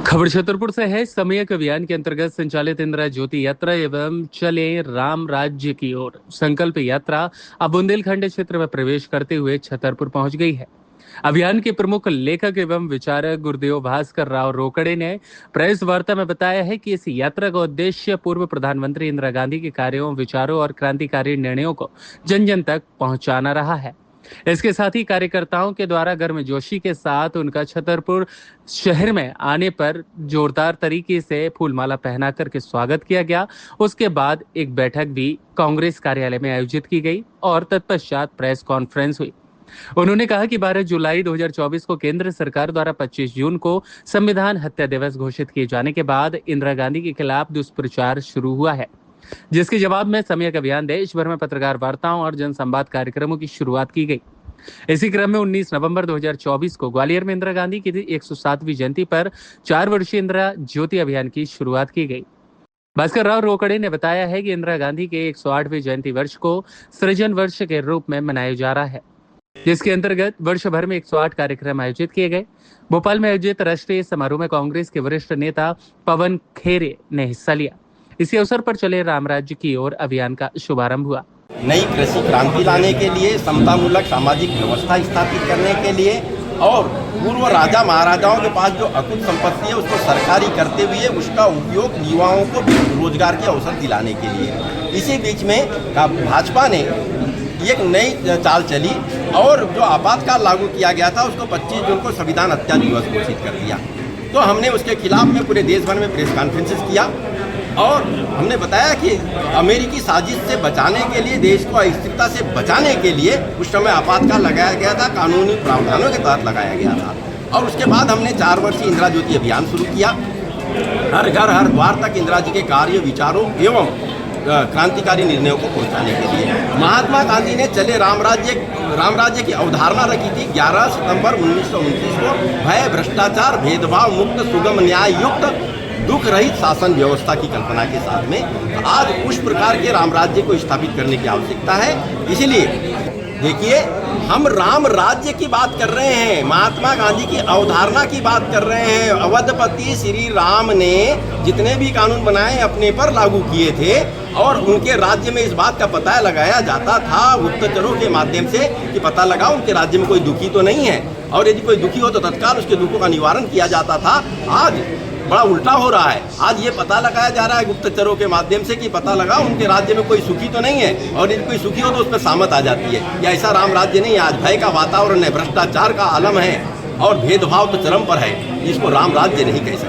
खबर छतरपुर से है। समयक अभियान के अंतर्गत संचालित इंदिरा ज्योति यात्रा एवं चले राम राज्य की ओर संकल्प यात्रा अब बुंदेलखंड क्षेत्र में प्रवेश करते हुए छतरपुर पहुंच गई है। अभियान के प्रमुख लेखक एवं विचारक गुरुदेव भास्कर राव रोकड़े ने प्रेस वार्ता में बताया है कि इस यात्रा का उद्देश्य पूर्व प्रधानमंत्री इंदिरा गांधी के कार्यों, विचारों और क्रांतिकारी निर्णयों को जन जन तक पहुंचाना रहा है। इसके साथ ही कार्यकर्ताओं के द्वारा गर्मजोशी के साथ उनका छतरपुर शहर में आने पर जोरदार तरीके से फूलमाला पहना करके स्वागत किया गया। उसके बाद एक बैठक भी कांग्रेस कार्यालय में आयोजित की गई और तत्पश्चात प्रेस कॉन्फ्रेंस हुई। उन्होंने कहा कि 12 जुलाई 2024 को केंद्र सरकार द्वारा 25 जून को संविधान हत्या दिवस घोषित किए जाने के बाद इंदिरा गांधी के खिलाफ दुष्प्रचार शुरू हुआ है, जिसके जवाब में समयक अभियान देश भर में पत्रकार वार्ताओं और जनसंवाद कार्यक्रमों की शुरुआत की गई। इसी क्रम में 19 नवंबर 2024 को ग्वालियर में इंदिरा गांधी की 107वीं जयंती पर 4 वर्षीय इंदिरा ज्योति अभियान की शुरुआत की गई। भास्कर राव रोकड़े ने बताया है कि इंदिरा गांधी के 108वें जयंती वर्ष को सृजन वर्ष के रूप में मनाया जा रहा है, जिसके अंतर्गत वर्ष भर में 108 कार्यक्रम आयोजित किए गए। भोपाल में आयोजित राष्ट्रीय समारोह में कांग्रेस के वरिष्ठ नेता पवन खेरे ने हिस्सा लिया। इसी अवसर पर चले राम राज्य की ओर अभियान का शुभारंभ हुआ। नई कृषि क्रांति लाने के लिए, समतामूलक सामाजिक व्यवस्था स्थापित करने के लिए और पूर्व राजा महाराजाओं के पास जो अकुत संपत्ति है उसको सरकारी करते हुए उसका उपयोग युवाओं को रोजगार के अवसर दिलाने के लिए। इसी बीच में भाजपा ने एक नई चाल चली और जो आपातकाल लागू किया गया था उसको 25 जून को संविधान हत्या दिवस घोषित कर दिया। तो हमने उसके खिलाफ में पूरे देश भर में प्रेस कॉन्फ्रेंसेस किया और हमने बताया कि अमेरिकी साजिश से बचाने के लिए, देश को अस्थिरता से बचाने के लिए उस समय आपातकाल लगाया गया था, कानूनी प्रावधानों के तहत लगाया गया था। और उसके बाद हमने 4 वर्षीय इंदिरा ज्योति अभियान शुरू किया। हर घर हर द्वार तक इंदिरा जी के कार्य, विचारों एवं क्रांतिकारी निर्णयों को पहुंचाने के लिए महात्मा गांधी ने चले राम राज्य की अवधारणा रखी थी। 11 सितंबर 1929 को भय, भ्रष्टाचार, भेदभाव मुक्त, सुगम, न्याय युक्त, दुख रहित शासन व्यवस्था की कल्पना के साथ में आज उस प्रकार के राम राज्य को स्थापित करने की आवश्यकता है। इसलिए देखिए, हम राम राज्य की बात कर रहे हैं, महात्मा गांधी की अवधारणा की बात कर रहे हैं। अवधपति श्री राम ने जितने भी कानून बनाए अपने पर लागू किए थे और उनके राज्य में इस बात का पता लगाया जाता था गुप्तचरों के माध्यम से कि पता लगाओ उनके राज्य में कोई दुखी तो नहीं है, और यदि कोई दुखी हो तो तत्काल उसके दुखों का निवारण किया जाता था। आज बड़ा उल्टा हो रहा है। आज ये पता लगाया जा रहा है गुप्तचरों के माध्यम से कि पता लगाओ उनके राज्य में कोई सुखी तो नहीं है, और यदि कोई सुखी हो तो उस पर सामत आ जाती है। या ऐसा राम राज्य नहीं है। आज भय का वातावरण है, भ्रष्टाचार का आलम है और भेदभाव तो चरम पर है। इसको राम राज्य नहीं कह सकते।